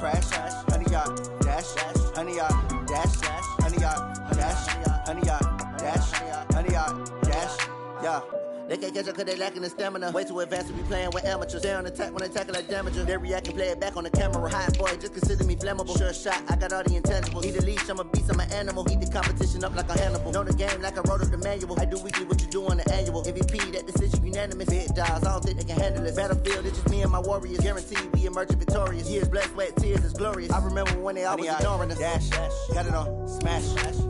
crash, 100 yard dash, 100 yard dash, 100 yard dash, 100 yard dash, 100 yard dash, yeah. They can't catch up cause they lacking the stamina. Way too advanced to be playing with amateurs. They on attack when they tackle like damager. They react and play it back on the camera. Hot boy, just consider me flammable. Sure shot, I got all the intangibles. Need a leash, I'm a beast, I'm an animal. Eat the competition up like a Hannibal. Know the game like I wrote up the manual. I do weekly what you do on the annual. MVP, that decision unanimous. Big dogs, I don't think they can handle it. Battlefield, it's just me and my warriors. Guaranteed we emerge victorious. Years, blood, sweat, tears, it's glorious. I remember when they always ignoring us. Dash, got it on, smash,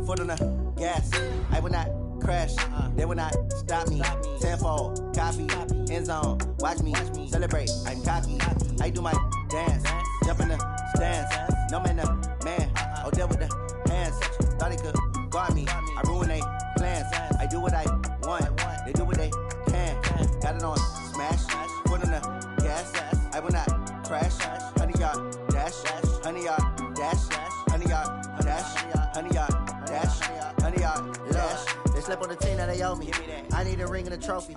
foot on the gas. I will not crash, they will not stop me. Tenfold, copy, end zone, watch me celebrate. I'm cocky, I do my dance, jump in the stands. No man, man, oh, there with the hands. Thought they could guard me, I ruin they plans. I do what I want, they do what they can. Got it on smash, foot on the gas. I will not crash, 100 yard dash, 100 yard dash, 100 yard dash, 100 yard dash, 100 yard dash. They slept on the team that they owe me. I need a ring and a trophy.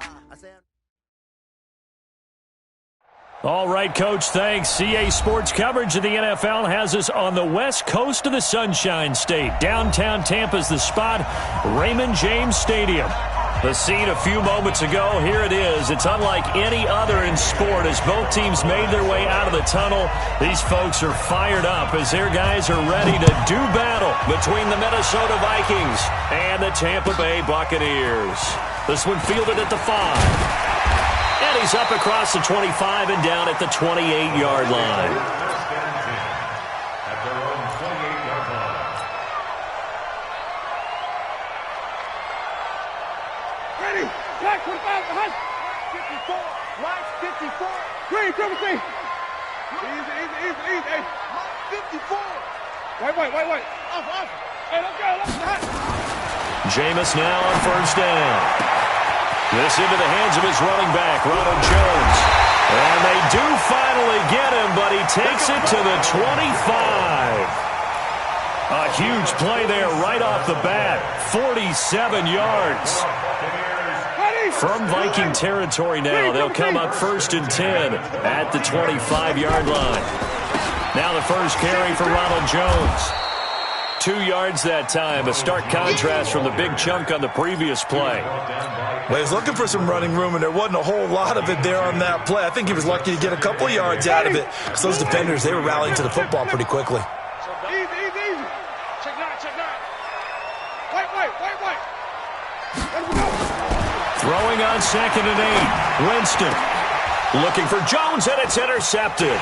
All right, Coach, thanks. CA Sports coverage of the NFL has us on the west coast of the Sunshine State. Downtown Tampa's the spot, Raymond James Stadium. The scene a few moments ago, here it is. It's unlike any other in sport as both teams made their way out of the tunnel. These folks are fired up as their guys are ready to do battle between the Minnesota Vikings and the Tampa Bay Buccaneers. This one fielded at the 5. And he's up across the 25 and down at the 28-yard line. Ready, back, 25, behind. 54, Mike, 54. Green, triple C. Easy. Hey, Mike, 54. Wait. Off. Hey, let's go. Jameis now on first down. This into the hands of his running back, Ronald Jones. And they do finally get him, but he takes it to the 25. A huge play there right off the bat. 47 yards. From Viking territory now, they'll come up 1st and 10 at the 25-yard line. Now the first carry for Ronald Jones. 2 yards that time, a stark contrast from the big chunk on the previous play. Well, he was looking for some running room, and there wasn't a whole lot of it there on that play. I think he was lucky to get a couple yards out of it. Because those defenders, they were rallying to the football pretty quickly. Easy. Check nine. Wait. Let him go. Throwing on 2nd and 8. Winston looking for Jones, and it's intercepted.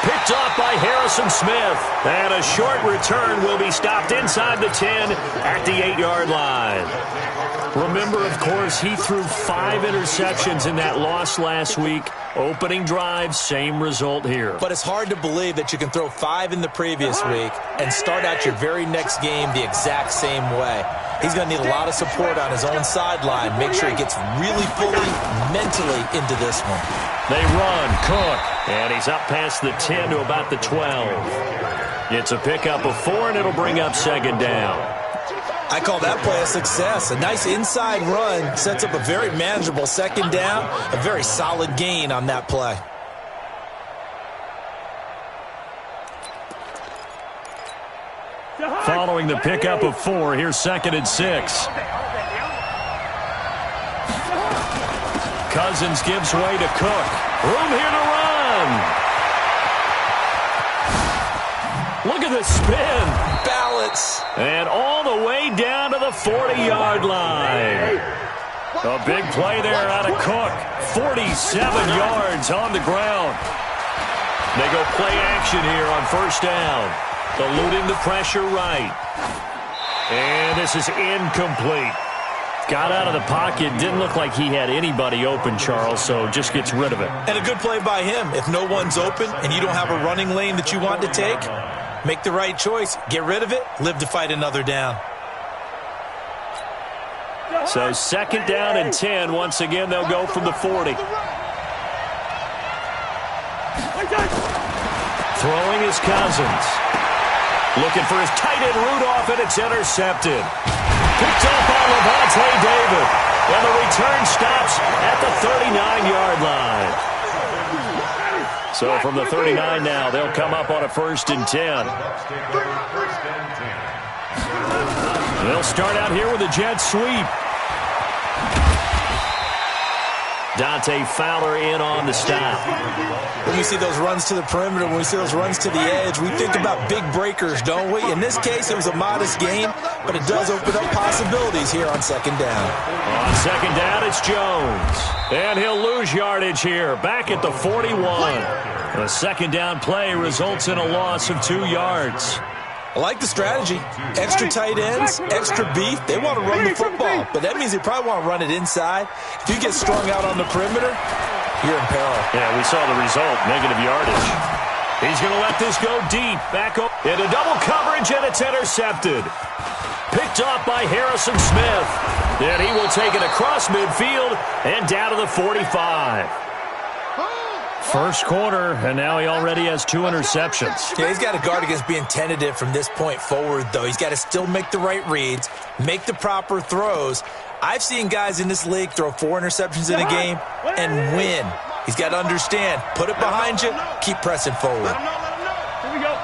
Picked off by Harrison Smith. And a short return will be stopped inside the 10 at the 8-yard line. Remember, of course, he threw 5 interceptions in that loss last week. Opening drive, same result here. But it's hard to believe that you can throw 5 in the previous week and start out your very next game the exact same way. He's going to need a lot of support on his own sideline. Make sure he gets really fully mentally into this one. They run, Cook, and he's up past the 10 to about the 12. It's a pickup of 4, and it'll bring up 2nd down. I call that play a success. A nice inside run sets up a very manageable 2nd down, a very solid gain on that play. Following the pickup of 4, here's 2nd and 6. Cousins gives way to Cook. Room here to run. Look at the spin. Balance. And all the way down to the 40-yard line. A big play there out of Cook. 47 yards on the ground. They go play action here on 1st down. Eluding the pressure right. And this is incomplete. Got out of the pocket. Didn't look like he had anybody open, Charles, so just gets rid of it. And a good play by him. If no one's open and you don't have a running lane that you want to take, make the right choice. Get rid of it. Live to fight another down. So 2nd down and 10. Once again, they'll go from the 40. Throwing is Cousins. Looking for his tight end Rudolph, and it's intercepted. Picked up by Levante David. And the return stops at the 39-yard line. So from the 39 now, they'll come up on a 1st and 10. They'll start out here with a jet sweep. Dante Fowler in on the stop. When we see those runs to the perimeter, when we see those runs to the edge, we think about big breakers, don't we? In this case, it was a modest gain, but it does open up possibilities here on 2nd down. On 2nd down, it's Jones. And he'll lose yardage here, back at the 41. The 2nd down play results in a loss of 2 yards. I like the strategy. Extra tight ends, extra beef. They want to run the football, but that means they probably want to run it inside. If you get strung out on the perimeter, you're in peril. Yeah, we saw the result, negative yardage. He's going to let this go deep. Back up into double coverage, and it's intercepted. Picked off by Harrison Smith. Then he will take it across midfield and down to the 45. First quarter, and now he already has 2 interceptions. Yeah, he's got to guard against being tentative from this point forward, though. He's got to still make the right reads, make the proper throws. I've seen guys in this league throw 4 interceptions in a game and win. He's got to understand, put it behind you, keep pressing forward. Here we go.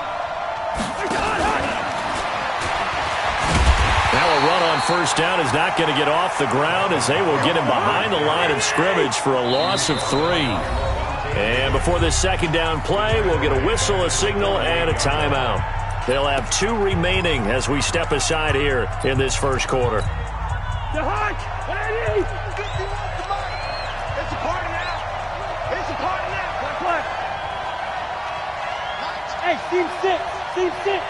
Now a run on 1st down is not going to get off the ground as they will get him behind the line of scrimmage for a loss of 3. And before this 2nd down play, we'll get a whistle, a signal, and a timeout. They'll have 2 remaining as we step aside here in this first quarter. The hike! Ready! 51 tonight! It's a party now! It's a party now! Play, play! Hey, team 6! Team 6!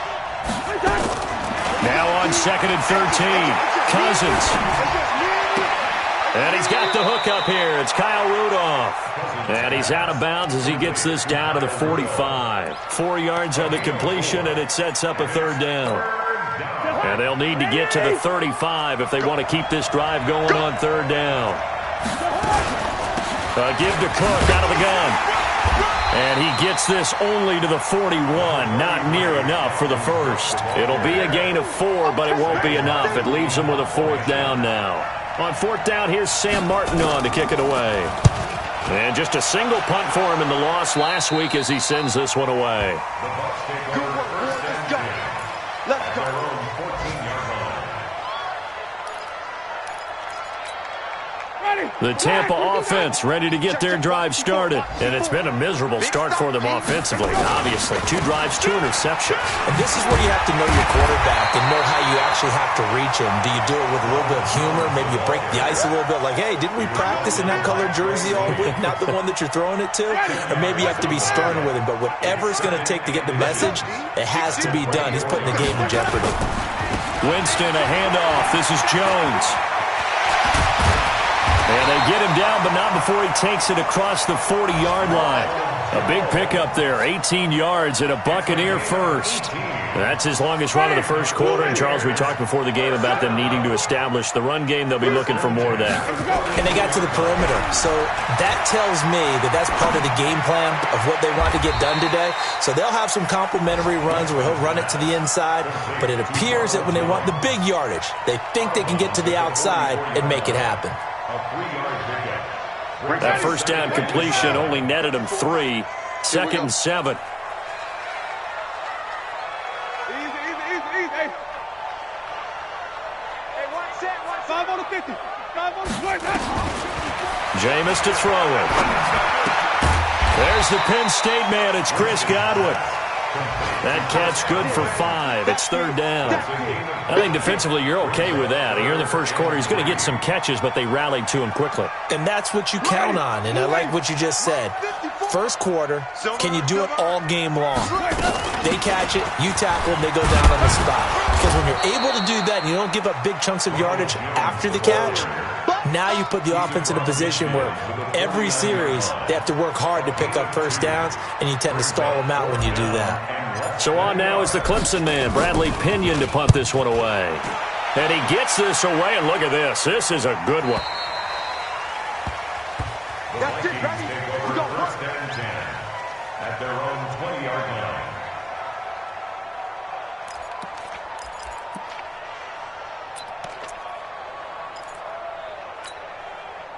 Now on 2nd and 13, Cousins. And he's got the hook up here. It's Kyle Rudolph. And he's out of bounds as he gets this down to the 45. 4 yards on the completion, and it sets up a 3rd down. And they'll need to get to the 35 if they want to keep this drive going on 3rd down. Give to Cook out of the gun. And he gets this only to the 41. Not near enough for the first. It'll be a gain of 4, but it won't be enough. It leaves him with a 4th down now. On 4th down, here's Sam Martin on to kick it away. And just a single punt for him in the loss last week as he sends this one away. Good work, boys. Let's go. Let's go. The Tampa offense ready to get their drive started. And it's been a miserable start for them offensively, obviously. 2 drives, 2 interceptions. And this is where you have to know your quarterback and know how you actually have to reach him. Do you do it with a little bit of humor? Maybe you break the ice a little bit like, hey, didn't we practice in that colored jersey all week? Not the one that you're throwing it to? Or maybe you have to be stern with him. But whatever it's going to take to get the message, it has to be done. He's putting the game in jeopardy. Winston, a handoff. This is Jones. And they get him down, but not before he takes it across the 40-yard line. A big pickup there, 18 yards and a Buccaneer first. That's his longest run of the first quarter. And, Charles, we talked before the game about them needing to establish the run game. They'll be looking for more of that. And they got to the perimeter. So that tells me that that's part of the game plan of what they want to get done today. So they'll have some complimentary runs where he'll run it to the inside. But it appears that when they want the big yardage, they think they can get to the outside and make it happen. That first down completion only netted him 3. 2nd and 7. Easy. Hey. Hey, 1 set, 1 5 on the 50. 5 on the 20. Jameis to throw it. There's the Penn State man. It's Chris Godwin. That catch good for 5. It's 3rd down. I think defensively you're okay with that. Here in the first quarter, he's going to get some catches, but they rallied to him quickly. And that's what you count on, and I like what you just said. First quarter, can you do it all game long? They catch it, you tackle them, they go down on the spot. Because when you're able to do that and you don't give up big chunks of yardage after the catch, now you put the offense in a position where every series they have to work hard to pick up first downs, and you tend to stall them out when you do that. So on now is the Clemson man, Bradley Pinion, to punt this one away. And he gets this away, and look at this. This is a good one. That's it, baby. We go. At their own 20-yard line.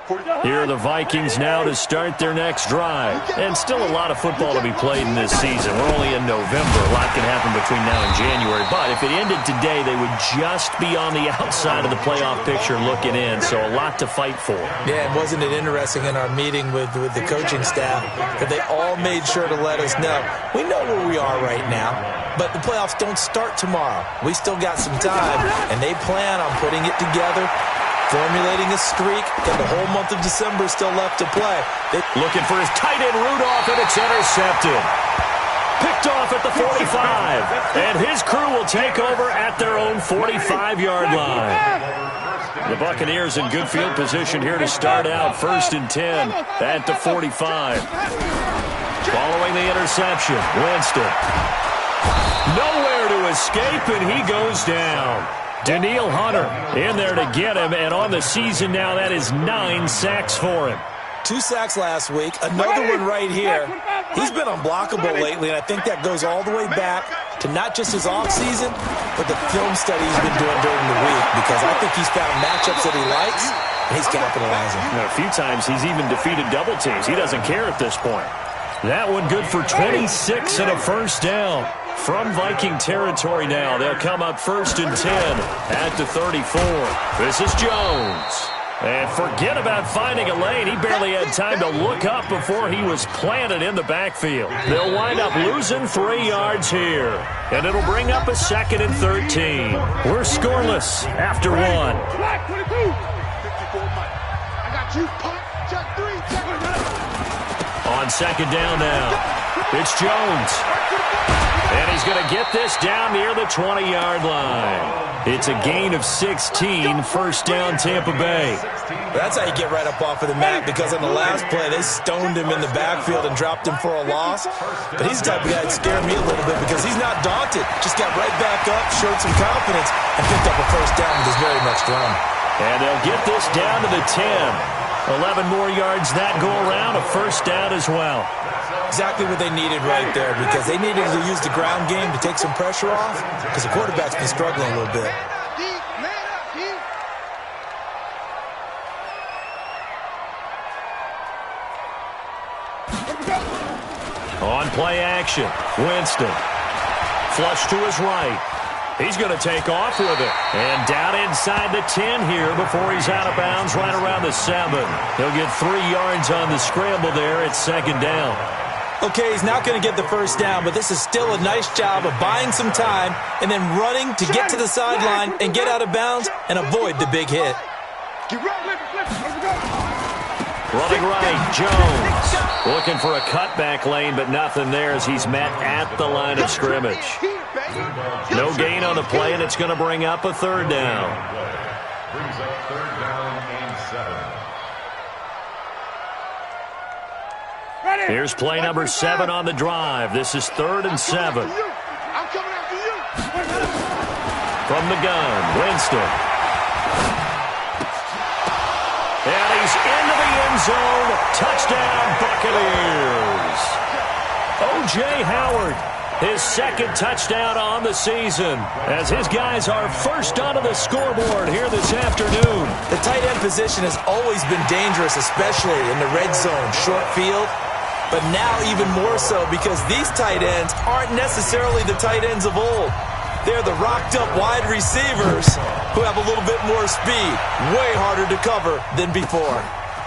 Here are the Vikings now to start their next drive. And still a lot of football to be played in this season. We're only in November. A lot can happen between now and January. But if it ended today, they would just be on the outside of the playoff picture looking in. So a lot to fight for. Yeah, and wasn't it interesting in our meeting with the coaching staff that they all made sure to let us know, we know where we are right now, but the playoffs don't start tomorrow. We still got some time, and they plan on putting it together, formulating a streak, and the whole month of December is still left to play. Looking for his tight end Rudolph, and it's intercepted. Picked off at the 45, and his crew will take over at their own 45-yard line. The Buccaneers in good field position here to start out 1st and 10 at the 45. Following the interception, Winston. Nowhere to escape, and he goes down. Daniil Hunter in there to get him, and on the season now, that is 9 sacks for him. 2 sacks last week, another one right here. He's been unblockable lately, and I think that goes all the way back to not just his offseason, but the film study he's been doing during the week, because I think he's found matchups that he likes, and he's capitalizing. A few times he's even defeated double teams. He doesn't care at this point. That one good for 26 and a first down. From Viking territory now, they'll come up 1st and 10 at the 34. This is Jones. And forget about finding a lane. He barely had time to look up before he was planted in the backfield. They'll wind up losing 3 yards here. And it'll bring up a 2nd and 13. We're scoreless after 1. Black 22. 54 Mike. I got you. Pop. Check 3. Check 1. On 2nd down now, it's Jones. And he's going to get this down near the 20-yard line. It's a gain of 16, first down Tampa Bay. That's how you get right up off of the mat, because on the last play, they stoned him in the backfield and dropped him for a loss. But he's the type of guy that scared me a little bit because he's not daunted. Just got right back up, showed some confidence, and picked up a first down with his very next run. And they'll get this down to the 10. 11 more yards that go around, a first down as well. Exactly what they needed right there, because they needed to use the ground game to take some pressure off, because the quarterback's been struggling a little bit. On play action, Winston. Flush to his right. He's going to take off with it. And down inside the 10 here before he's out of bounds right around the 7. He'll get 3 yards on the scramble there at 2nd down. Okay, he's not going to get the first down, but this is still a nice job of buying some time and then running to get to the sideline and get out of bounds and avoid the big hit. Running right, Jones. Looking for a cutback lane, but nothing there as he's met at the line of scrimmage. No gain on the play, and it's going to bring up a 3rd down. Brings up 3rd down and 7. Here's play number 7 on the drive. This is 3rd and 7. From the gun, Winston. And he's into the end zone. Touchdown, Buccaneers. O.J. Howard, his 2nd touchdown on the season, as his guys are first onto the scoreboard here this afternoon. The tight end position has always been dangerous, especially in the red zone, short field. But now even more so, because these tight ends aren't necessarily the tight ends of old. They're the rocked-up wide receivers who have a little bit more speed. Way harder to cover than before.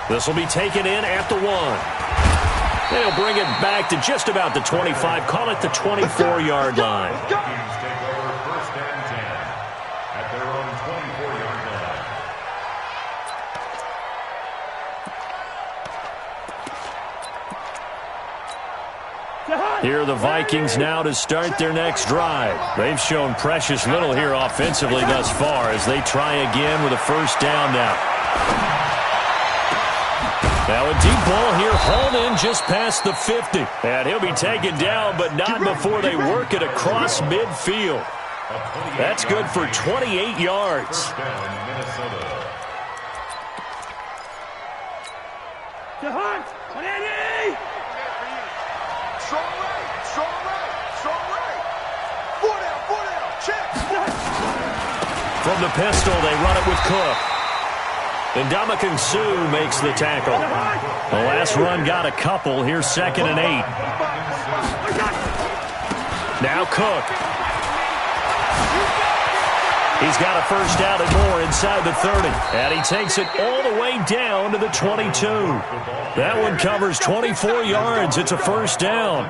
This will be taken in at the 1. They'll bring it back to just about the 25. Call it the 24-yard line. Vikings take over 1st and 10 at their own 24-yard line. Here are the Vikings now to start their next drive. They've shown precious little here offensively thus far as they try again with a first down now. Now a deep ball here, hauled in just past the 50. And he'll be taken down, but not before they work it across midfield. That's good for 28 yards. First down, Minnesota. From the pistol, they run it with Cook. And Ndamukong Suh makes the tackle. The last run got a couple. Here's 2nd and 8. Now Cook. He's got a first down and more inside the 30. And he takes it all the way down to the 22. That one covers 24 yards. It's a first down.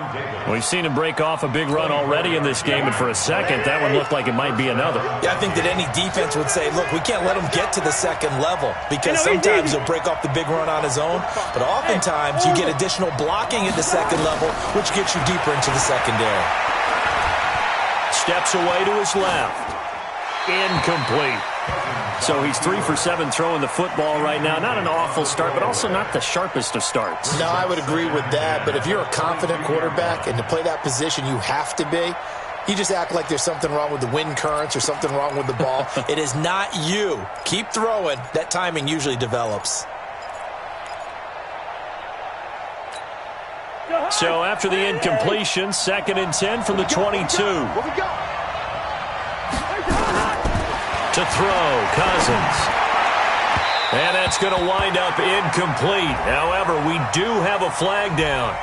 We've seen him break off a big run already in this game, and for a second, that one looked like it might be another. Yeah, I think that any defense would say, look, we can't let him get to the second level, because sometimes he'll break off the big run on his own, but oftentimes you get additional blocking at the second level, which gets you deeper into the secondary. Steps away to his left. Incomplete. So he's 3 for 7 throwing the football right now. Not an awful start, but also not the sharpest of starts. No, I would agree with that. But if you're a confident quarterback and to play that position you have to be, you just act like there's something wrong with the wind currents or something wrong with the ball. It is not you. Keep throwing. That timing usually develops. So after the incompletion, 2nd and 10 from the 22. To throw, Cousins. And that's going to wind up incomplete. However, we do have a flag down.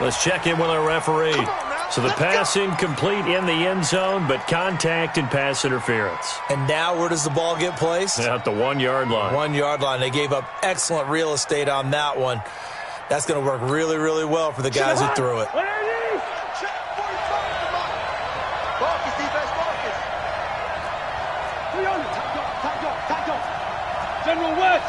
Let's check in with our referee. So the pass incomplete in the end zone, but contact and pass interference. And now where does the ball get placed? At the 1 yard line. 1 yard line. They gave up excellent real estate on that one. That's going to work really, really well for the guys who threw it. General West.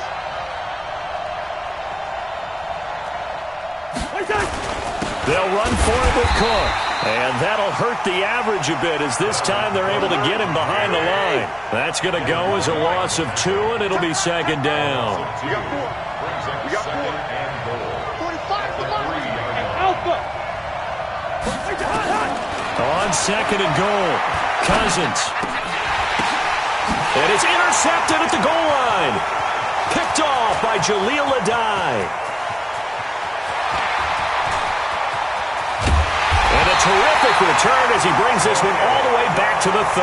They'll run for it with Cook. And that'll hurt the average a bit, as this time they're able to get him behind the line. That's going to go as a loss of 2, and it'll be 2nd down. You got 4. We got 4. 45 to Alpha. On 2nd and goal, Cousins. And it's intercepted at the goal line. Picked off by Jaleel Adai. And a terrific return as he brings this one all the way back to the 30.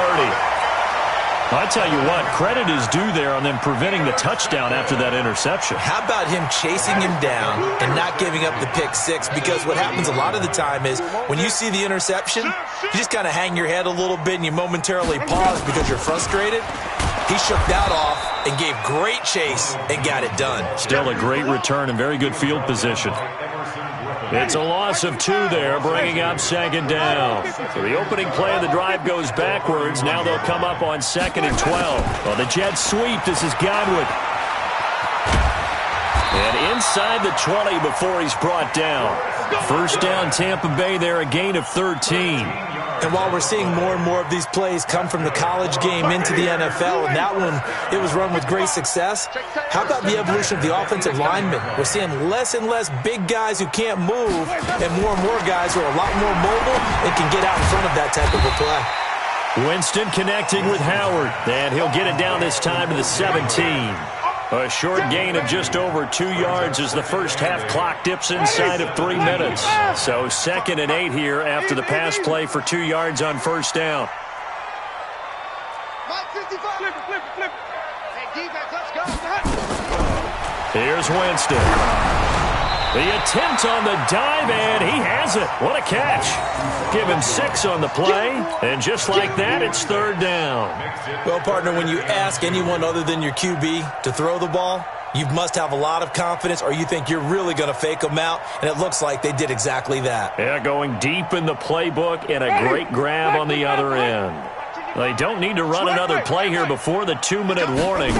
I tell you what, credit is due there on them preventing the touchdown after that interception. How about him chasing him down and not giving up the pick 6? Because what happens a lot of the time is when you see the interception, you just kind of hang your head a little bit and you momentarily pause because you're frustrated. He shook that off and gave great chase and got it done. Still a great return and very good field position. It's a loss of 2 there, bringing up 2nd down. So the opening play of the drive goes backwards. Now they'll come up on 2nd and 12. Well, the Jets sweep. This is Godwin. And inside the 20 before he's brought down. First down, Tampa Bay there, a gain of 13. And while we're seeing more and more of these plays come from the college game into the NFL, and that one, it was run with great success, how about the evolution of the offensive linemen? We're seeing less and less big guys who can't move, and more guys who are a lot more mobile and can get out in front of that type of a play. Winston connecting with Howard, and he'll get it down this time to the 17. A short gain of just over 2 yards as the first half clock dips inside of 3 minutes. So 2nd and 8 here after the pass play for 2 yards on first down. Here's Winston. The attempt on the dive, and he has it. What a catch. Give him 6 on the play, and just like that, it's 3rd down. Well, partner, when you ask anyone other than your QB to throw the ball, you must have a lot of confidence, or you think you're really going to fake them out, and it looks like they did exactly that. Yeah, going deep in the playbook, and a great grab on the other end. They don't need to run another play here before the 2-minute warning.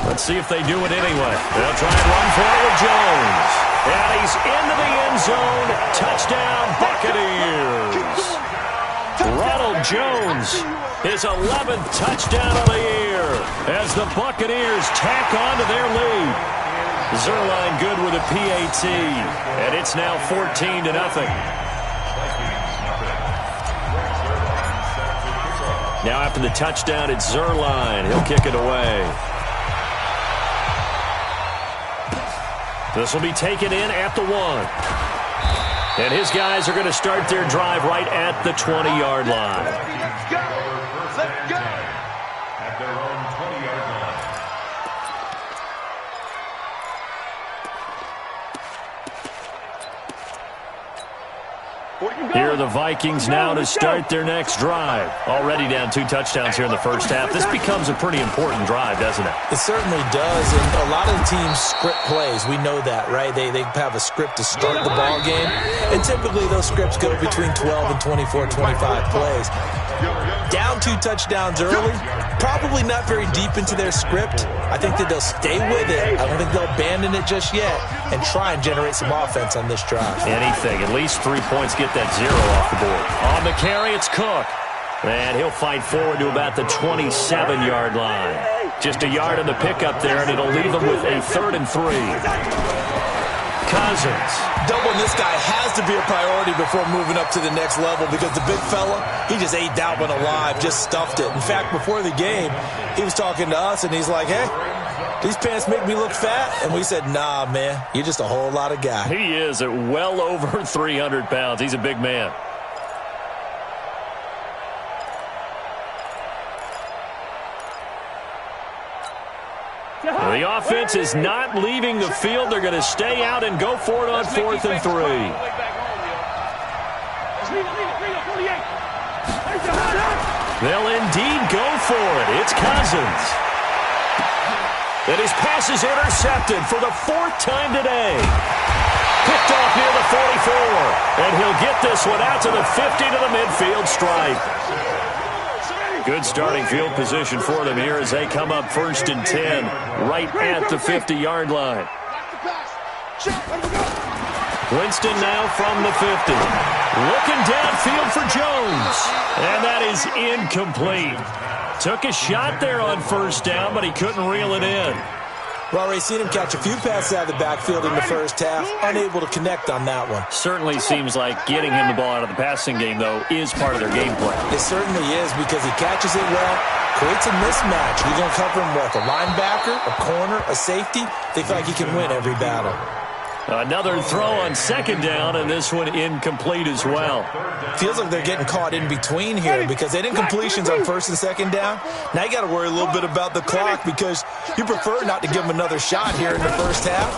Let's see if they do it anyway. They'll try and run for it with Jones. And he's into the end zone. Touchdown, Buccaneers. Ronald Jones, his 11th touchdown of the year as the Buccaneers tack on to their lead. Zerline good with a PAT, and it's now 14-0. Now after the touchdown, it's Zerline. He'll kick it away. This will be taken in at the 1. And his guys are going to start their drive right at the 20-yard line. Let's go. Let's go. At their own 20-yard line. Here are the Vikings now to start their next drive. Already down 2 touchdowns here in the first half. This becomes a pretty important drive, doesn't it? It certainly does, and a lot of the teams script plays. We know that, right? They have a script to start the ball game, and typically those scripts go between 12 and 24, 25 plays. Down 2 touchdowns early, probably not very deep into their script. I think that they'll stay with it. I don't think they'll abandon it just yet and try and generate some offense on this drive. Anything. At least 3 points, get that 0 off the board. On the carry, it's Cook. And he'll fight forward to about the 27-yard line. Just a yard on the pickup there, and it'll leave him with a 3rd and 3. Cousins. Doubling this guy has to be a priority before moving up to the next level because the big fella, he just ate that one alive, just stuffed it. In fact, before the game, he was talking to us, and he's like, hey, these pants make me look fat. And we said, nah, man, you're just a whole lot of guy. He is at well over 300 pounds. He's a big man. The offense is not leaving the field. They're going to stay out and go for it on 4th and 3. They'll indeed go for it. It's Cousins. And his pass is intercepted for the 4th time today. Picked off near the 44. And he'll get this one out to the 50 to the midfield stripe. Good starting field position for them here as they come up 1st and 10 right at the 50-yard line. Winston now from the 50. Looking downfield for Jones. And that is incomplete. Took a shot there on 1st down, but he couldn't reel it in. Well, already seen him catch a few passes out of the backfield in the first half. Unable to connect on that one. Certainly seems like getting him the ball out of the passing game, though, is part of their game plan. It certainly is because he catches it well, creates a mismatch. You're going to cover him with a linebacker, a corner, a safety. They feel like he can win every battle. Another throw on 2nd down, and this one incomplete as well. Feels like they're getting caught in between here because they didn't completions on 1st and 2nd down. Now you got to worry a little bit about the clock because you prefer not to give them another shot here in the first half.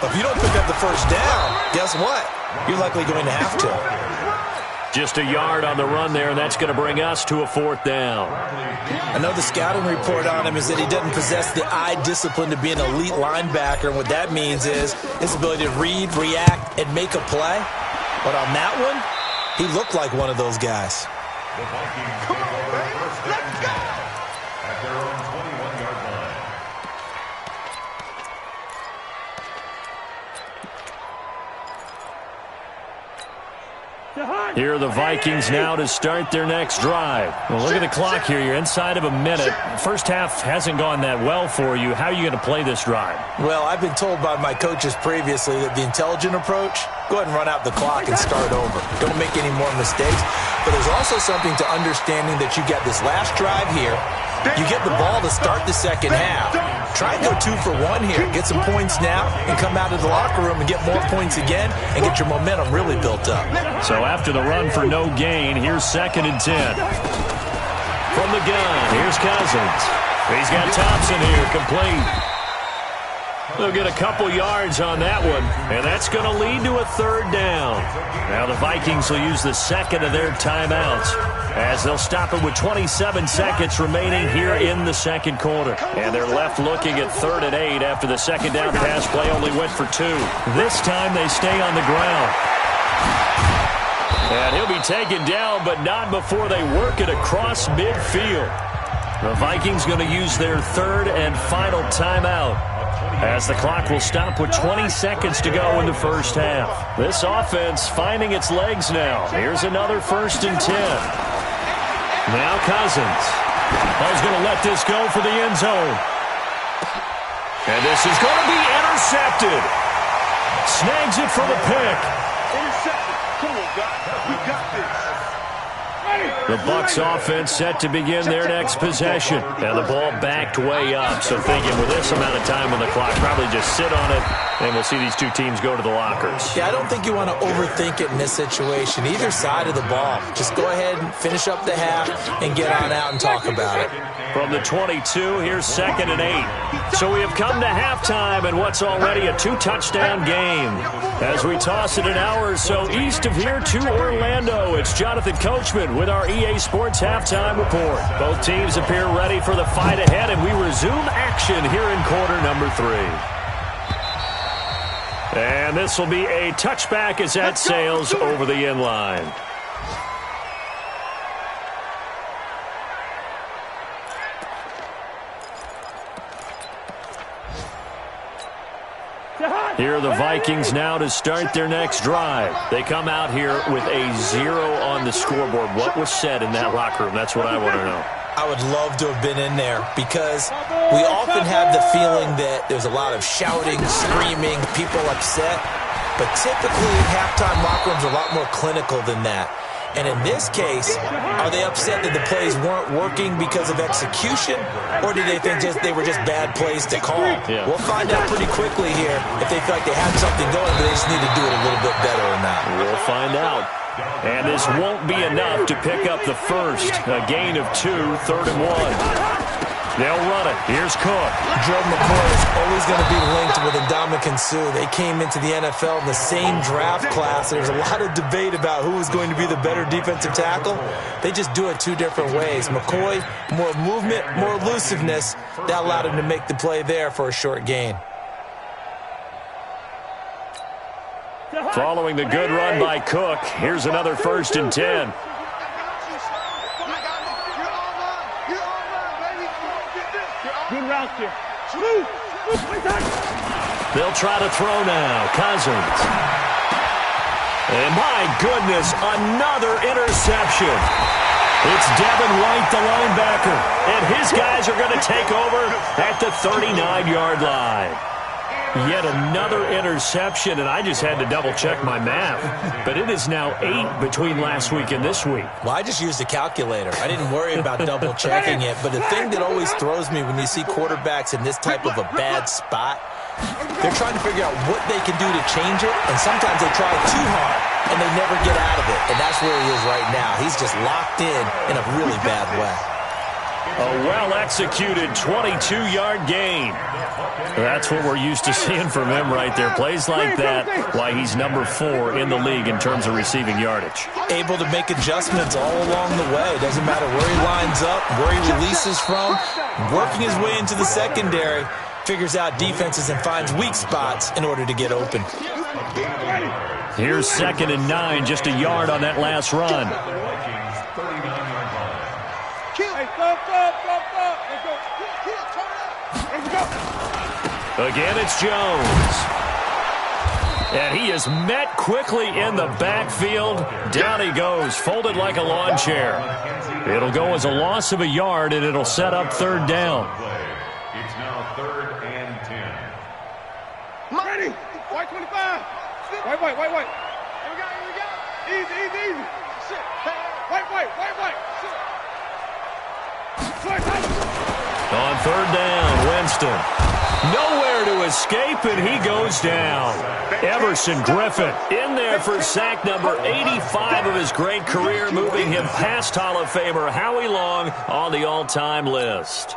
But if you don't pick up the 1st down, guess what? You're likely going to have to. Just a yard on the run there, and that's going to bring us to a 4th down. I know the scouting report on him is that he doesn't possess the eye discipline to be an elite linebacker. And what that means is his ability to read, react, and make a play. But on that one, he looked like one of those guys. The Vikings take over 1st and 10 at their own 21-yard line. Here are the Vikings now to start their next drive. Well, look at the clock here. You're inside of a minute. First half hasn't gone that well for you. How are you going to play this drive? Well, I've been told by my coaches previously that the intelligent approach, go ahead and run out the clock and start over. Don't make any more mistakes. But there's also something to understanding that you get this last drive here. You get the ball to start the second half. Try and go 2 for 1 here. Get some points now and come out of the locker room and get more points again and get your momentum really built up. So after the run for no gain, here's 2nd and 10. From the gun, here's Cousins. He's got Thompson here, complete. They'll get a couple yards on that one, and that's going to lead to a 3rd down. Now the Vikings will use the 2nd of their timeouts as they'll stop it with 27 seconds remaining here in the 2nd quarter. And they're left looking at 3rd and 8 after the 2nd down pass play only went for 2. This time they stay on the ground. And he'll be taken down, but not before they work it across midfield. The Vikings going to use their 3rd and final timeout as the clock will stop with 20 seconds to go in the first half. This offense finding its legs now. Here's another 1st and 10. Now Cousins. He's going to let this go for the end zone. And this is going to be intercepted. Snags it for the pick. Intercepted. Come on, guys. We got this. The Bucs offense set to begin their next possession. And the ball backed way up. So thinking with this amount of time on the clock, probably just sit on it And we'll see these two teams go to the lockers. Yeah, I don't think you want to overthink it in this situation. Either side of the ball. Just go ahead and finish up the half and get on out and talk about it. From the 22, here's 2nd and 8. So we have come to halftime in what's already a 2-touchdown game. As we toss it an hour or so east of here to Orlando, it's Jonathan Coachman with our EA Sports Halftime Report. Both teams appear ready for the fight ahead, and we resume action here in quarter number 3. And this will be a touchback as that sails over the end line. Here are the Vikings now to start their next drive. They come out here with a 0 on the scoreboard. What was said in that locker room? That's what I want to know. I would love to have been in there because we often have the feeling that there's a lot of shouting, screaming, people upset. But typically, halftime locker rooms are a lot more clinical than that. And in this case, are they upset that the plays weren't working because of execution? Or do they think they were just bad plays to call? Yeah. We'll find out pretty quickly here if they feel like they had something going, but they just need to do it a little bit better or not. We'll find out. And this won't be enough to pick up the first. A gain of 2, 3rd and 1. They'll run it. Here's Cook. Joe McCoy is always going to be linked with Ndamukong Suh. They came into the NFL in the same draft class. There's a lot of debate about who is going to be the better defensive tackle. They just do it 2 different ways. McCoy, more movement, more elusiveness. That allowed him to make the play there for a short gain. Following the good run by Cook, here's another 1st and 10. Good route here. They'll try to throw now. Cousins. And my goodness, another interception. It's Devin White, the linebacker. And his guys are going to take over at the 39-yard line. Yet another interception, and I just had to double-check my math. But it is now 8 between last week and this week. Well, I just used a calculator. I didn't worry about double-checking it. But the thing that always throws me when you see quarterbacks in this type of a bad spot, they're trying to figure out what they can do to change it, and sometimes they try too hard, and they never get out of it. And that's where he is right now. He's just locked in a really bad way. A well-executed 22-yard gain. That's what we're used to seeing from him right there. Plays like that, why he's number 4 in the league in terms of receiving yardage. Able to make adjustments all along the way. Doesn't matter where he lines up, where he releases from. Working his way into the secondary, figures out defenses and finds weak spots in order to get open. Here's 2nd and 9, just a yard on that last run. Again, it's Jones. And he is met quickly in the backfield. Down he goes, folded like a lawn chair. It'll go as a loss of a yard, and it'll set up 3rd down. It's now 3rd and 10. Ready. White 25. White. Here we go. Easy. Sit. White. On 3rd down, Winston. Nowhere to escape, and he goes down. Everson Griffin in there for sack number 85 of his great career, moving him past Hall of Famer Howie Long on the all-time list.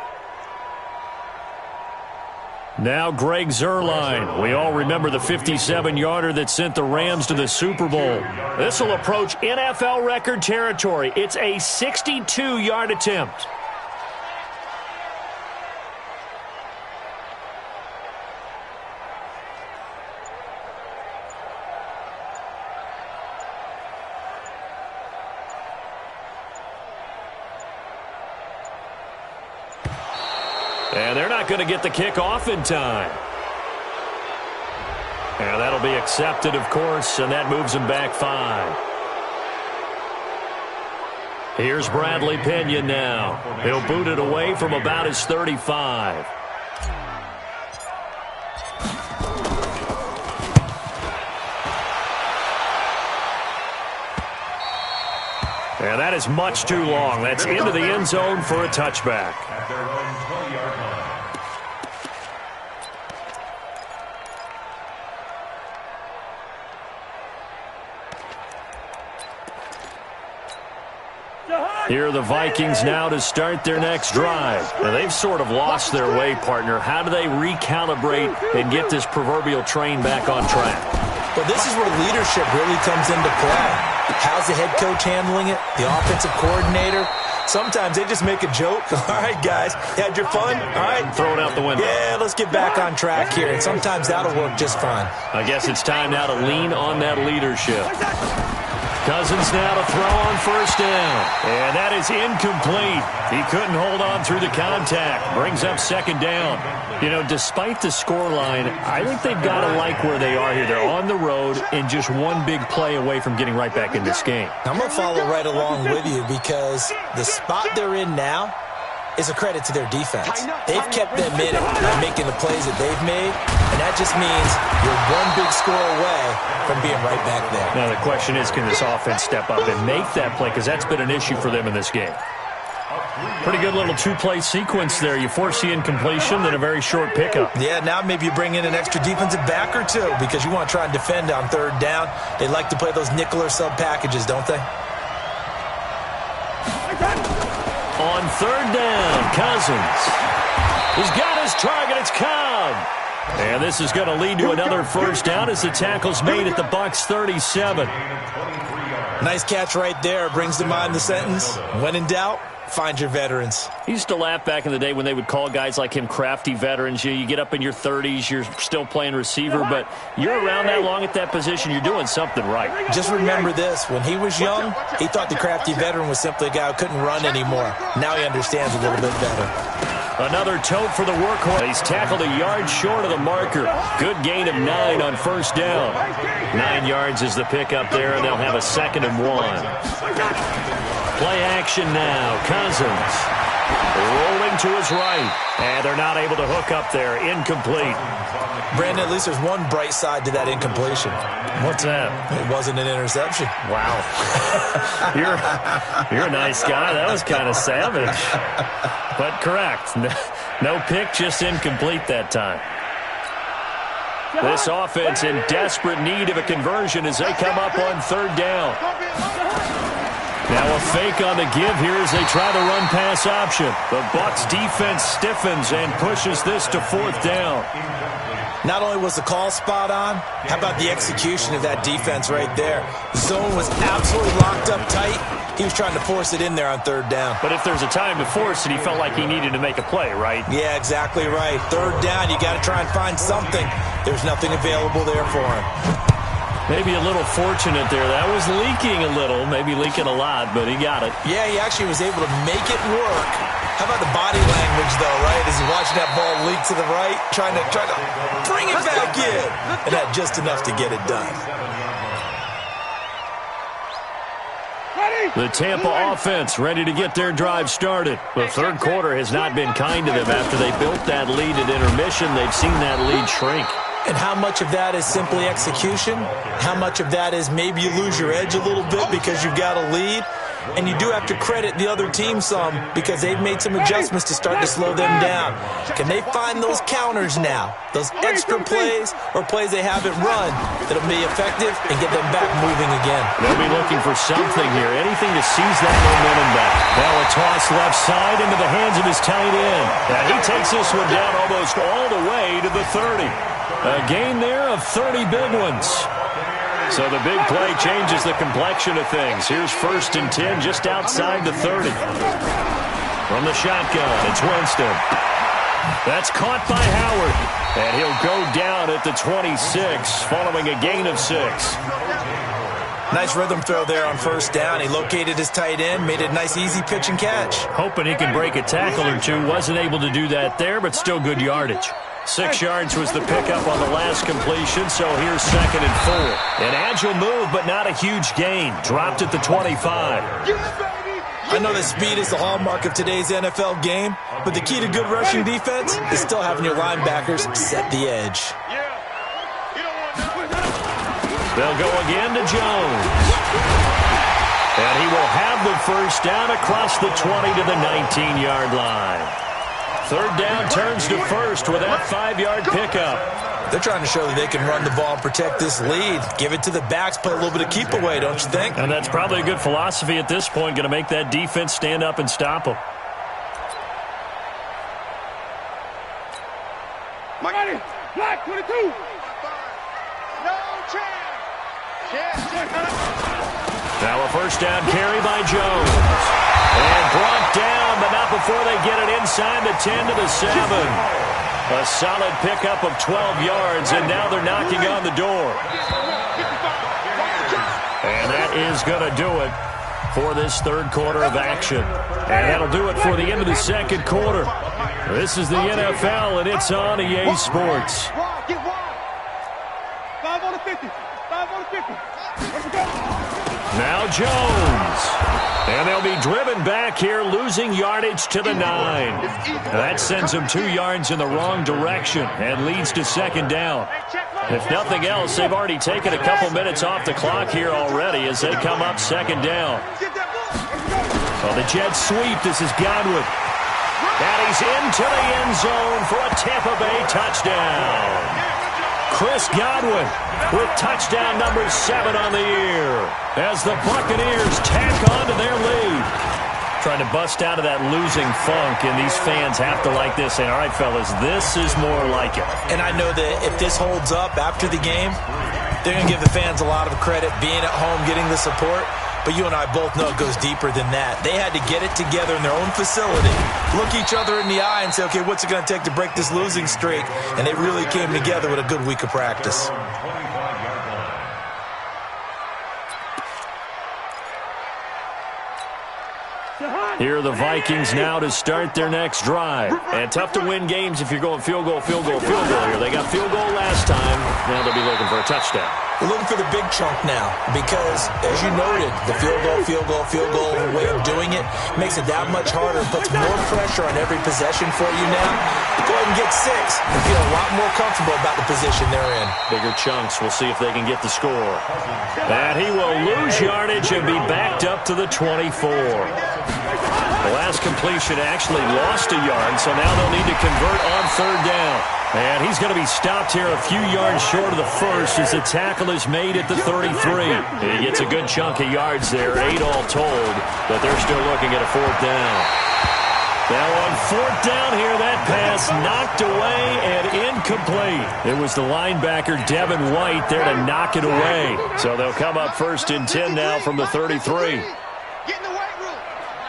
Now Greg Zuerlein. We all remember the 57-yarder that sent the Rams to the Super Bowl. This will approach NFL record territory. It's a 62-yard attempt. And they're not going to get the kick off in time. And that'll be accepted, of course, and that moves them back 5. Here's Bradley Pinion now. He'll boot it away from about his 35. And that is much too long. That's into the end zone for a touchback. At their own 20-yard line. Here are the Vikings now to start their next drive. Now, they've sort of lost their way, partner. How do they recalibrate and get this proverbial train back on track? Well, this is where leadership really comes into play. How's the head coach handling it? The offensive coordinator? Sometimes they just make a joke. All right, guys, you had your fun? All right. Throw it out the window. Yeah, let's get back on track here. And sometimes that'll work just fine. I guess it's time now to lean on that leadership. Cousins now to throw on first down. And that is incomplete. He couldn't hold on through the contact. Brings up second down. You know, despite the scoreline, I think they've got to like where they are here. They're on the road and just one big play away from getting right back in this game. I'm going to follow right along with you because the spot they're in now is a credit to their defense. They've kept them in it by making the plays that they've made, and that just means you're one big score away from being right back there. Now the question is, can this offense step up and make that play? Because that's been an issue for them in this game. Pretty good little two-play sequence there. You force the incompletion, then a very short pickup. Yeah, now maybe you bring in an extra defensive back or two because you want to try and defend on third down. They like to play those nickel or sub packages, don't they? On third down, Cousins. He's got his target. It's Cobb. And this is going to lead to another first down as the tackle's made at the Bucs 37. Nice catch right there. Brings to mind the sentence, when in doubt, find your veterans. He used to laugh back in the day when they would call guys like him crafty veterans. You get up in your 30s, you're still playing receiver, but you're around that long at that position, you're doing something right. Just remember this. When he was young, he thought the crafty veteran was simply a guy who couldn't run anymore. Now he understands a little bit better. Another tote for the workhorse. He's tackled a yard short of the marker. Good gain of 9 on first down. 9 yards is the pickup there, and they'll have a 2nd and 1. Play action now. Cousins rolling to his right. And they're not able to hook up there. Incomplete. Brandon, at least there's one bright side to that incompletion. What's that? It wasn't an interception. Wow. You're a nice guy. That was kind of savage. But correct. No pick, just incomplete that time. This offense in desperate need of a conversion as they come up on third down. Now a fake on the give here as they try the run-pass option. The Bucs defense stiffens and pushes this to fourth down. Not only was the call spot on, how about the execution of that defense right there? The zone was absolutely locked up tight. He was trying to force it in there on third down. But if there's a time to force it, he felt like he needed to make a play, right? Yeah, exactly right. Third down, you got to try and find something. There's nothing available there for him. Maybe a little fortunate there. That was leaking a little, maybe leaking a lot, but he got it. Yeah, he actually was able to make it work. How about the body language, though, right? As he's watching that ball leak to the right, trying to bring it back in. And had just enough to get it done. The Tampa offense ready to get their drive started. The third quarter has not been kind to them after they built that lead at intermission. They've seen that lead shrink. And how much of that is simply execution? How much of that is maybe you lose your edge a little bit because you've got a lead? And you do have to credit the other team some because they've made some adjustments to start to slow them down. Can they find those counters now, those extra plays or plays they haven't run that'll be effective and get them back moving again? They'll be looking for something here, anything to seize that momentum back. Now a toss left side into the hands of his tight end. Now he takes this one down almost all the way to the 30. A gain there of 30 big ones. So the big play changes the complexion of things. Here's 1st and 10 just outside the 30. From the shotgun, it's Winston. That's caught by Howard. And he'll go down at the 26 following a gain of 6. Nice rhythm throw there on first down. He located his tight end, made it a nice easy pitch and catch. Hoping he can break a tackle or two. Wasn't able to do that there, but still good yardage. 6 yards was the pickup on the last completion, so here's 2nd and 4. An agile move, but not a huge gain. Dropped at the 25. I know that speed is the hallmark of today's NFL game, but the key to good rushing defense is still having your linebackers set the edge. They'll go again to Jones. And he will have the first down across the 20 to the 19-yard line. Third down turns to first with that 5-yard pickup. They're trying to show that they can run the ball and protect this lead. Give it to the backs, play a little bit of keep away, don't you think? And that's probably a good philosophy at this point, going to make that defense stand up and stop them. Mighty, black 22. No chance. Now a first down carry by Jones. And brought down, but not before they get it inside the 10 to the 7. A solid pickup of 12 yards, and now they're knocking on the door. And that is going to do it for this third quarter of action. And that'll do it for the end of the second quarter. This is the NFL, and it's on EA Sports. Get wide. 5 on the 50. 5 on the 50. Let's go. Now Jones. And they'll be driven back here, losing yardage to the 9. That sends them 2 yards in the wrong direction and leads to second down. If nothing else, they've already taken a couple minutes off the clock here already as they come up second down. So the Jets sweep. This is Godwin. And he's into the end zone for a Tampa Bay touchdown. Chris Godwin with touchdown number 7 on the year as the Buccaneers tack on to their lead. Trying to bust out of that losing funk, and these fans have to like this. And all right, fellas, this is more like it. And I know that if this holds up after the game, they're going to give the fans a lot of credit being at home, getting the support. But you and I both know it goes deeper than that. They had to get it together in their own facility, look each other in the eye and say, okay, what's it going to take to break this losing streak? And they really came together with a good week of practice. Here are the Vikings now to start their next drive. And tough to win games if you're going field goal, field goal, field goal here. They got field goal last time. Now they'll be looking for a touchdown. We're looking for the big chunk now because, as you noted, the field goal way of doing it makes it that much harder and puts more pressure on every possession for you now. Go ahead and get 6 and feel a lot more comfortable about the position they're in. Bigger chunks. We'll see if they can get the score. And he will lose yardage and be backed up to the 24. The last completion actually lost a yard, so now they'll need to convert on third down. And he's going to be stopped here a few yards short of the first as the tackle is made at the 33. He gets a good chunk of yards there, 8 all told, but they're still looking at a fourth down. Now on fourth down here, that pass knocked away and incomplete. It was the linebacker, Devin White, there to knock it away. So they'll come up first and 10 now from the 33. Get in the weight room.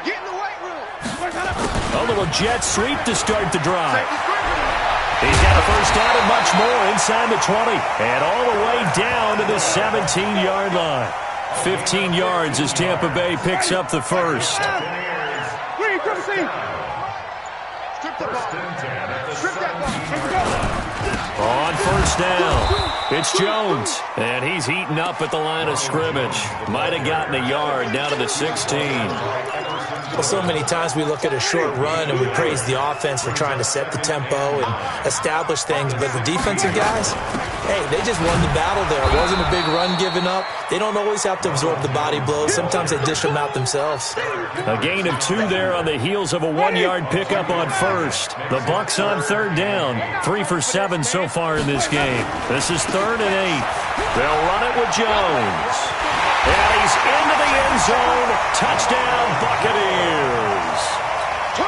Get in the weight room. A little jet sweep to start the drive. He's got a first down and much more inside the 20. And all the way down to the 17-yard line. 15 yards as Tampa Bay picks up the first. On first down, it's Jones. And he's eaten up at the line of scrimmage. Might have gotten a yard down to the 16. Well, so many times we look at a short run and we praise the offense for trying to set the tempo and establish things, but the defensive guys, hey, they just won the battle there. It wasn't a big run given up. They don't always have to absorb the body blows. Sometimes they dish them out themselves. A gain of 2 there on the heels of a 1-yard pickup on first. The Bucs on third down, 3 for 7 so far in this game. This is 3rd and 8. They'll run it with Jones. And he's into the end zone. Touchdown, Buccaneers.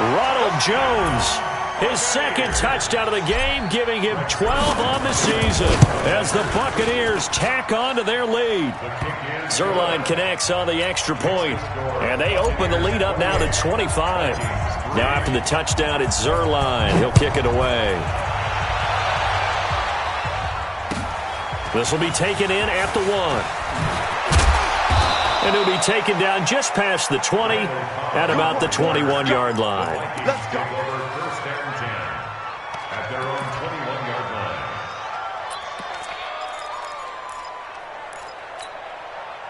Ronald Jones, his second touchdown of the game, giving him 12 on the season as the Buccaneers tack on to their lead. Zuerlein connects on the extra point, and they open the lead up now to 25. Now after the touchdown, it's Zuerlein. He'll kick it away. This will be taken in at the 1. And he'll be taken down just past the 20 at about the 21-yard line. Let's go. First and 10 at their own 21-yard line.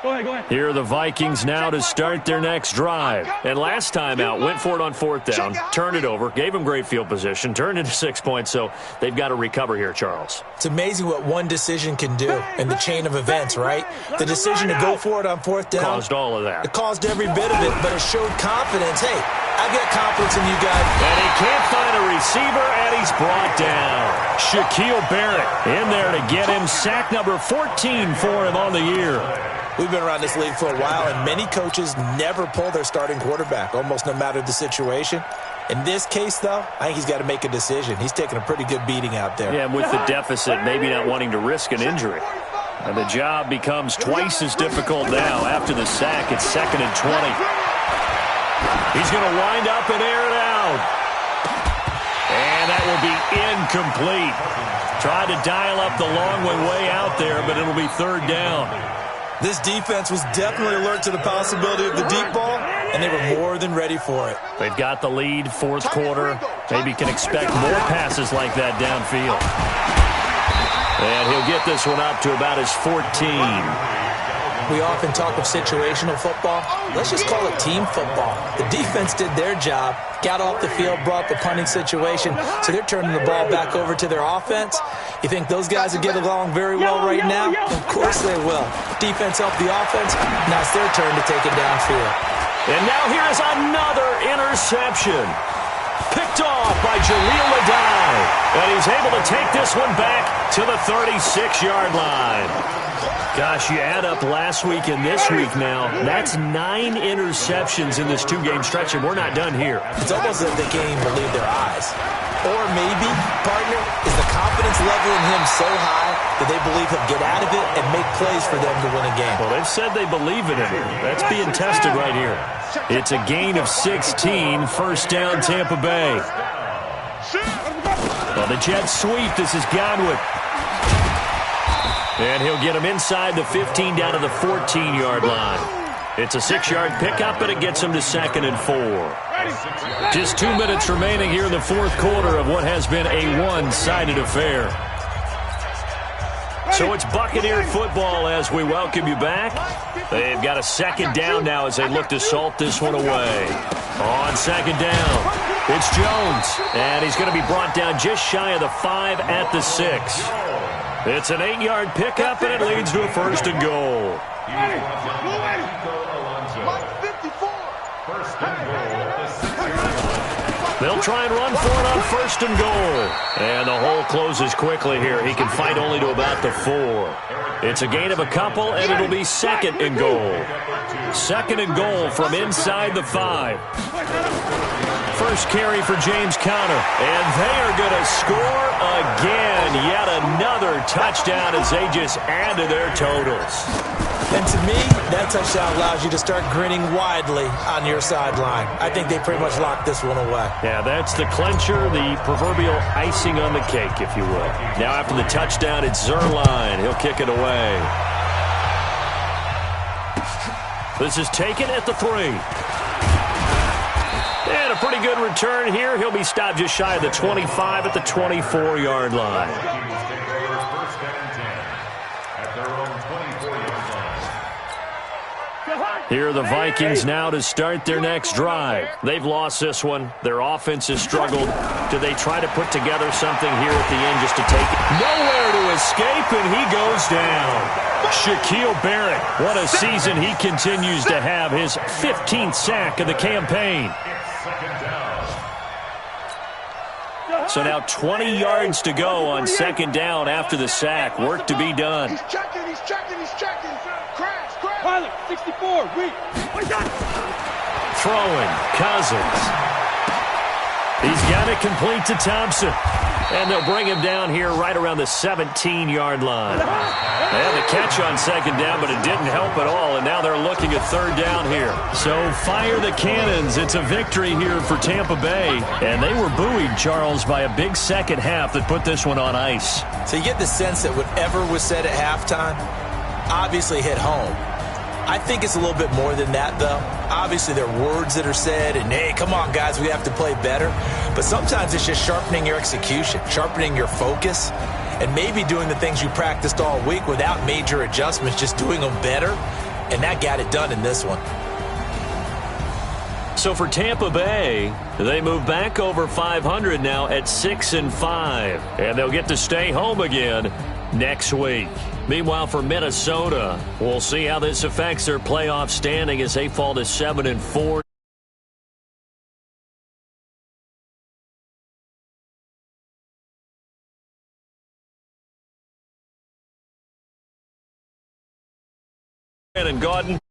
Go ahead. Here are the Vikings now to start their next drive. And last time out, went for it on fourth down, turned it over, gave them great field position, turned into 6 points, so they've got to recover here, Charles. It's amazing what one decision can do in the chain of events, right? The decision to go for it on fourth down Caused all of that. It caused every bit of it, but it showed confidence. Hey, I get confidence in you guys. And he can't find a receiver, and he's brought down. Shaquille Barrett in there to get him. Sack number 14 for him on the year. We've been around this league for a while, and many coaches never pull their starting quarterback, almost no matter the situation. In this case, though, I think he's got to make a decision. He's taking a pretty good beating out there. Yeah, with the deficit, maybe not wanting to risk an injury. And the job becomes twice as difficult now. After the sack, it's 2nd and 20. He's going to wind up and air it out. And that will be incomplete. Tried to dial up the long way out there, but it'll be 3rd down. This defense was definitely alert to the possibility of the deep ball, and they were more than ready for it. They've got the lead, 4th quarter. Maybe can expect more passes like that downfield. And he'll get this one up to about his 14. We often talk of situational football. Let's just call it team football. The defense did their job, got off the field, brought the punting situation, so they're turning the ball back over to their offense. You think those guys will get along very well right now? Of course they will. Defense helped the offense. Now it's their turn to take it downfield. And now here is another interception. Picked off by Jaleel Adai. And he's able to take this one back to the 36-yard line. Gosh, you add up last week and this week now, that's 9 interceptions in this 2-game stretch, and we're not done here. It's almost as if they can't even believe their eyes. Or maybe, partner, is the confidence level in him so high that they believe he'll get out of it and make plays for them to win a game. Well, they've said they believe in him. That's being tested right here. It's a gain of 16, 1st down Tampa Bay. Well, the jet sweep, this is Godwin. And he'll get him inside the 15 down to the 14-yard line. It's a 6-yard pickup, and it gets him to 2nd and 4. Just 2 minutes remaining here in the 4th quarter of what has been a one-sided affair. So it's Buccaneer football as we welcome you back. They've got a 2nd down now as they look to salt this one away. On 2nd down, it's Jones, and he's going to be brought down just shy of the 5 at the 6. It's an 8-yard pickup, and it leads to a 1st and goal. They'll try and run for it on 1st and goal. And the hole closes quickly here. He can fight only to about the 4. It's a gain of a couple, and it'll be 2nd and goal. 2nd and goal from inside the 5. First carry for James Conner. And they are going to score again. Yet another touchdown as they just add to their totals. And to me, that touchdown allows you to start grinning widely on your sideline. I think they pretty much locked this one away. Yeah, that's the clincher, the proverbial icing on the cake, if you will. Now after the touchdown, it's Zerline. He'll kick it away. This is taken at the 3. And a pretty good return here. He'll be stopped just shy of the 25 at the 24-yard line. Here are the Vikings now to start their next drive. They've lost this one. Their offense has struggled. Do they try to put together something here at the end just to take it? Nowhere to escape, and he goes down. Shaquille Barrett, what a season he continues to have. His 15th sack of the campaign. So now 20 yards to go on 2nd down after the sack. Work to be done. He's checking. Crash. Pilot, 64, Throwing, Cousins. He's got it complete to Thompson. And they'll bring him down here right around the 17-yard line. They had the catch on 2nd down, but it didn't help at all, and now they're looking at 3rd down here. So fire the cannons. It's a victory here for Tampa Bay. And they were buoyed, Charles, by a big 2nd half that put this one on ice. So you get the sense that whatever was said at halftime obviously hit home. I think it's a little bit more than that, though. Obviously, there are words that are said, and, hey, come on, guys, we have to play better. But sometimes it's just sharpening your execution, sharpening your focus, and maybe doing the things you practiced all week without major adjustments, just doing them better, and that got it done in this one. So for Tampa Bay, they move back over 500 now at 6-5, and they'll get to stay home again next week. Meanwhile, for Minnesota, we'll see how this affects their playoff standing as they fall to 7-4. and Gordon.